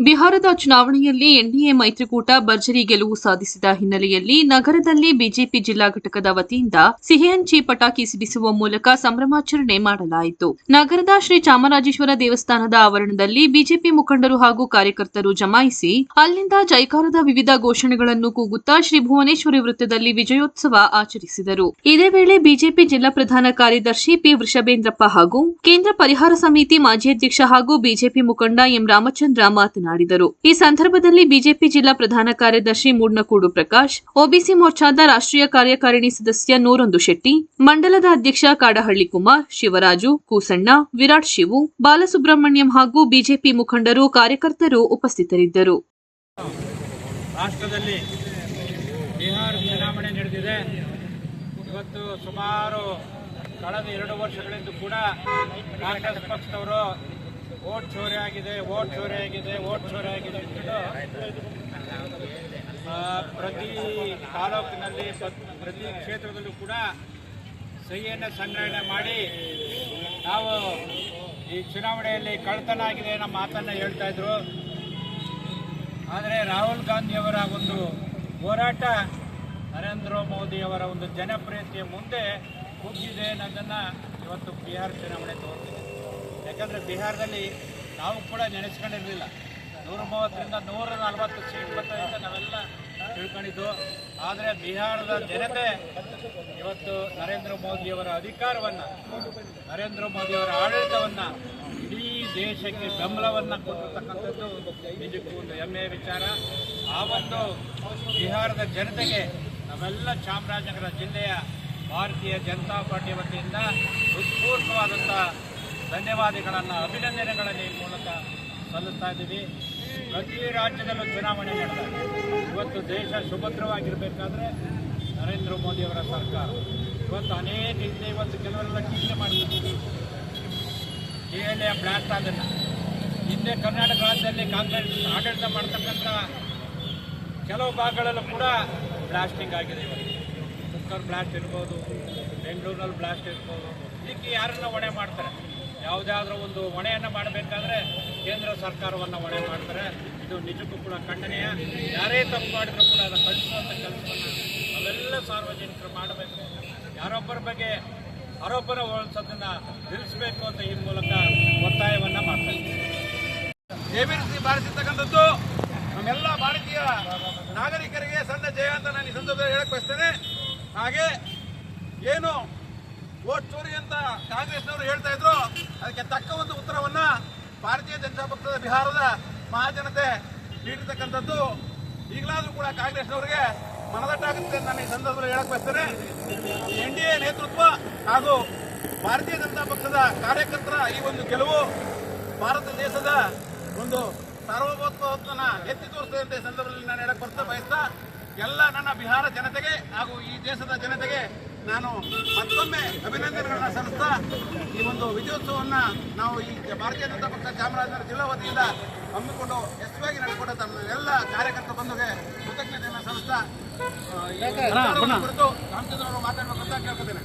ಬಿಹಾರದ ಚುನಾವಣೆಯಲ್ಲಿ ಎನ್ಡಿಎ ಮೈತ್ರಿಕೂಟ ಭರ್ಜರಿ ಗೆಲುವು ಸಾಧಿಸಿದ ಹಿನ್ನೆಲೆಯಲ್ಲಿ ನಗರದಲ್ಲಿ ಬಿಜೆಪಿ ಜಿಲ್ಲಾ ಘಟಕದ ವತಿಯಿಂದ ಸಿಹಿ ಹಂಚಿ ಪಟಾಕಿ ಸಿಡಿಸುವ ಮೂಲಕ ಸಂಭ್ರಮಾಚರಣೆ ಮಾಡಲಾಯಿತು. ನಗರದ ಶ್ರೀ ಚಾಮರಾಜೇಶ್ವರ ದೇವಸ್ಥಾನದ ಆವರಣದಲ್ಲಿ ಬಿಜೆಪಿ ಮುಖಂಡರು ಹಾಗೂ ಕಾರ್ಯಕರ್ತರು ಜಮಾಯಿಸಿ ಅಲ್ಲಿಂದ ಜೈಕಾರದ ವಿವಿಧ ಘೋಷಣೆಗಳನ್ನು ಕೂಗುತ್ತಾ ಶ್ರೀ ಭುವನೇಶ್ವರಿ ವೃತ್ತದಲ್ಲಿ ವಿಜಯೋತ್ಸವ ಆಚರಿಸಿದರು. ಇದೇ ವೇಳೆ ಬಿಜೆಪಿ ಜಿಲ್ಲಾ ಪ್ರಧಾನ ಕಾರ್ಯದರ್ಶಿ ಪಿ ವೃಷಭೇಂದ್ರಪ್ಪ ಹಾಗೂ ಕೇಂದ್ರ ಪರಿಹಾರ ಸಮಿತಿ ಮಾಜಿ ಅಧ್ಯಕ್ಷ ಹಾಗೂ ಬಿಜೆಪಿ ಮುಖಂಡ ಎಂ ರಾಮಚಂದ್ರ ಮಾತನಾಡಿದರು. ಈ ಸಂದರ್ಭದಲ್ಲಿ ಬಿಜೆಪಿ ಜಿಲ್ಲಾ ಪ್ರಧಾನ ಕಾರ್ಯದರ್ಶಿ ಮೂಡ್ನಕೂಡು ಪ್ರಕಾಶ್, ಒಬಿಸಿ ಮೋರ್ಚಾದ ರಾಷ್ಟ್ರೀಯ ಕಾರ್ಯಕಾರಿಣಿ ಸದಸ್ಯ ನೂರೊಂದು ಶೆಟ್ಟಿ, ಮಂಡಲದ ಅಧ್ಯಕ್ಷ ಕಾಡಹಳ್ಳಿ ಕುಮಾರ್, ಶಿವರಾಜು, ಕೂಸಣ್ಣ, ವಿರಾಟ್ ಶಿವು, ಬಾಲಸುಬ್ರಹ್ಮಣ್ಯಂ ಹಾಗೂ ಬಿಜೆಪಿ ಮುಖಂಡರು ಕಾರ್ಯಕರ್ತರು ಉಪಸ್ಥಿತರಿದ್ದರು. ರಾಷ್ಟ್ರದಲ್ಲಿ ಬಿಹಾರ ಚುನಾವಣೆ ನಡೆದಿದೆ. ಇವತ್ತು ಸುಮಾರು ಕಳೆದ 2 ವರ್ಷಗಳಿಂದ ಕೂಡ ಕಾಂಗ್ರೆಸ್ ಪಕ್ಷದವರು ವೋಟ್ ಚೋರಿ ಆಗಿದೆ ಅಂತ ಪ್ರತಿ ತಾಲೂಕಿನಲ್ಲಿ ಪ್ರತಿ ಕ್ಷೇತ್ರದಲ್ಲೂ ಕೂಡ ಸಹಿಯನ್ನು ಸಂಗ್ರಹಣೆ ಮಾಡಿ ನಾವು ಈ ಚುನಾವಣೆಯಲ್ಲಿ ಕಳ್ಳತನ ಆಗಿದೆ ಅನ್ನೋ ಮಾತನ್ನು ಹೇಳ್ತಾ ಇದ್ರು. ಆದರೆ ರಾಹುಲ್ ಗಾಂಧಿಯವರ ಒಂದು ಹೋರಾಟ ನರೇಂದ್ರ ಮೋದಿಯವರ ಒಂದು ಜನಪ್ರಿಯತೆಯ ಮುಂದೆ ಕುಗ್ಗಿದೆ ಅನ್ನೋದನ್ನು ಇವತ್ತು ಬಿಹಾರ ಚುನಾವಣೆ ತೋರಿಸಿದೆ. ಯಾಕಂದರೆ ಬಿಹಾರದಲ್ಲಿ ನಾವು ಕೂಡ ನೆನೆಸ್ಕೊಂಡಿರಲಿಲ್ಲ. 130ರಿಂದ 140 ಸೀಟ್ ಬರ್ತದೆ ಅಂತ ನಾವೆಲ್ಲ ತಿಳ್ಕೊಂಡಿದ್ದು. ಆದರೆ ಬಿಹಾರದ ಜನತೆ ಇವತ್ತು ನರೇಂದ್ರ ಮೋದಿಯವರ ಅಧಿಕಾರವನ್ನು, ನರೇಂದ್ರ ಮೋದಿಯವರ ಆಡಳಿತವನ್ನು, ಇಡೀ ದೇಶಕ್ಕೆ ಬೆಂಬಲವನ್ನು ಕೊಟ್ಟಿರ್ತಕ್ಕಂಥದ್ದು ನಿಜಕ್ಕೂ ಒಂದು ಹೆಮ್ಮೆಯ ವಿಚಾರ. ಆ ಒಂದು ಬಿಹಾರದ ಜನತೆಗೆ ನಾವೆಲ್ಲ ಚಾಮರಾಜನಗರ ಜಿಲ್ಲೆಯ ಭಾರತೀಯ ಜನತಾ ಪಾರ್ಟಿ ವತಿಯಿಂದ ಹೃತ್ಪೂರ್ವಕವಾದಂಥ ಧನ್ಯವಾದಗಳನ್ನು, ಅಭಿನಂದನೆಗಳನ್ನು ಈ ಮೂಲಕ ಸಲ್ಲಿಸ್ತಾ ಇದ್ದೀವಿ. ಪ್ರತಿ ರಾಜ್ಯದಲ್ಲೂ ಚುನಾವಣೆ ನಡೆದಾಗ ಇವತ್ತು ದೇಶ ಸುಭದ್ರವಾಗಿರಬೇಕಾದ್ರೆ ನರೇಂದ್ರ ಮೋದಿಯವರ ಸರ್ಕಾರ ಇವತ್ತು ಅನೇಕ ಹಿಂದೆ ಇವತ್ತು ಕೆಲವರೆಲ್ಲ ಟೀಕೆ ಮಾಡ್ತಾರೆ. KLA ಬ್ಲಾಸ್ಟ್ ಆದನ್ನು ಹಿಂದೆ ಕರ್ನಾಟಕ ರಾಜ್ಯದಲ್ಲಿ ಕಾಂಗ್ರೆಸ್ ಆಡಳಿತ ಮಾಡ್ತಕ್ಕಂಥ ಕೆಲವು ಭಾಗಗಳಲ್ಲೂ ಕೂಡ ಬ್ಲಾಸ್ಟಿಂಗ್ ಆಗಿದೆ. ಇವತ್ತು ಕುಕ್ಕರ್ ಬ್ಲಾಸ್ಟ್ ಇರ್ಬೋದು, ಬೆಂಗಳೂರಿನಲ್ಲಿ ಬ್ಲಾಸ್ಟ್ ಇರ್ಬೋದು. ಇದಕ್ಕೆ ಯಾರನ್ನ ಹೊಣೆ ಮಾಡ್ತಾರೆ? ಯಾವುದಾದ್ರೂ ಒಂದು ಹೊಣೆಯನ್ನು ಮಾಡಬೇಕಾದ್ರೆ ಕೇಂದ್ರ ಸರ್ಕಾರವನ್ನು ಹೊಣೆ ಮಾಡ್ತಾರೆ. ಇದು ನಿಜಕ್ಕೂ ಕೂಡ ಖಂಡನೀಯ. ಯಾರೇ ತಪ್ಪು ಮಾಡಿದರೂ ಕೂಡ ಅದನ್ನು ಖಂಡಿಸುವಂಥ ಕೆಲಸವನ್ನು ನಾವೆಲ್ಲ ಸಾರ್ವಜನಿಕರು ಮಾಡಬೇಕು. ಯಾರೊಬ್ಬರ ಬಗ್ಗೆ ಆರೋಪನ ಹೊರಿಸೋದನ್ನು ನಿಲ್ಲಿಸಬೇಕು ಅಂತ ಈ ಮೂಲಕ ಒತ್ತಾಯವನ್ನು ಮಾಡ್ತಾರೆ. ABCD ಬಾರಿಸಿರ್ತಕ್ಕಂಥದ್ದು ನಮ್ಮೆಲ್ಲ ಭಾರತೀಯ ನಾಗರಿಕರಿಗೆ ಸಣ್ಣ ಜಯ ಅಂತ ನಾನು ಈ ಸಂದರ್ಭದಲ್ಲಿ ಹೇಳಕ್ ಬಯಸ್ತೇನೆ. ಹಾಗೆ ಏನು ವೋಟ್ ಚೋರಿ ಅಂತ ಕಾಂಗ್ರೆಸ್ನವರು ಹೇಳ್ತಾ ಇದ್ರು, ಅದಕ್ಕೆ ತಕ್ಕ ಒಂದು ಉತ್ತರವನ್ನ ಭಾರತೀಯ ಜನತಾ ಪಕ್ಷದ ಬಿಹಾರದ ಮಹಾಜನತೆ ನೀಡಿರ್ತಕ್ಕಂಥದ್ದು ಈಗಲಾದರೂ ಕೂಡ ಕಾಂಗ್ರೆಸ್ನವರಿಗೆ ಮನದಟ್ಟಾಗುತ್ತೆ ಅಂತ ನಾನು ಈ ಸಂದರ್ಭದಲ್ಲಿ ಹೇಳಕ್ ಬಯಸ್ತೇನೆ. NDA ನೇತೃತ್ವ ಹಾಗೂ ಭಾರತೀಯ ಜನತಾ ಪಕ್ಷದ ಕಾರ್ಯಕರ್ತರ ಈ ಒಂದು ಗೆಲುವು ಭಾರತ ದೇಶದ ಒಂದು ಸಾರ್ವಭೌಮತ್ವವನ್ನು ಎತ್ತಿ ತೋರಿಸ್ತದೆ ಅಂತ ಈ ಸಂದರ್ಭದಲ್ಲಿ ನಾನು ಹೇಳಕ್ ಬಯಸ್ತಾ ಎಲ್ಲ ನನ್ನ ಬಿಹಾರ ಜನತೆಗೆ ಹಾಗೂ ಈ ದೇಶದ ಜನತೆಗೆ ನಾನು ಮತ್ತೊಮ್ಮೆ ಅಭಿನಂದನೆಗಳನ್ನು ಸಲ್ಲಿಸ್ತಾ ಈ ಒಂದು ವಿಜಯೋತ್ಸವವನ್ನು ನಾವು ಈ ಭಾರತೀಯ ಜನತಾ ಪಕ್ಷ ಚಾಮರಾಜನಗರ ಜಿಲ್ಲಾ ವತಿಯಿಂದ ಹಮ್ಮಿಕೊಂಡು ಯಶಸ್ವಿಯಾಗಿ ನಡೆಸಿಕೊಂಡ ತಮ್ಮ ಎಲ್ಲ ಕಾರ್ಯಕರ್ತ ಬಂಧುಗೆ ಕೃತಜ್ಞತೆಯನ್ನು ಸಲ್ಲಿಸ್ತಾ ಕುರಿತು ರಾಮಚಂದ್ರ ಅವರು ಮಾತಾಡಬೇಕಂತ ಕೇಳ್ಕೊತೇನೆ.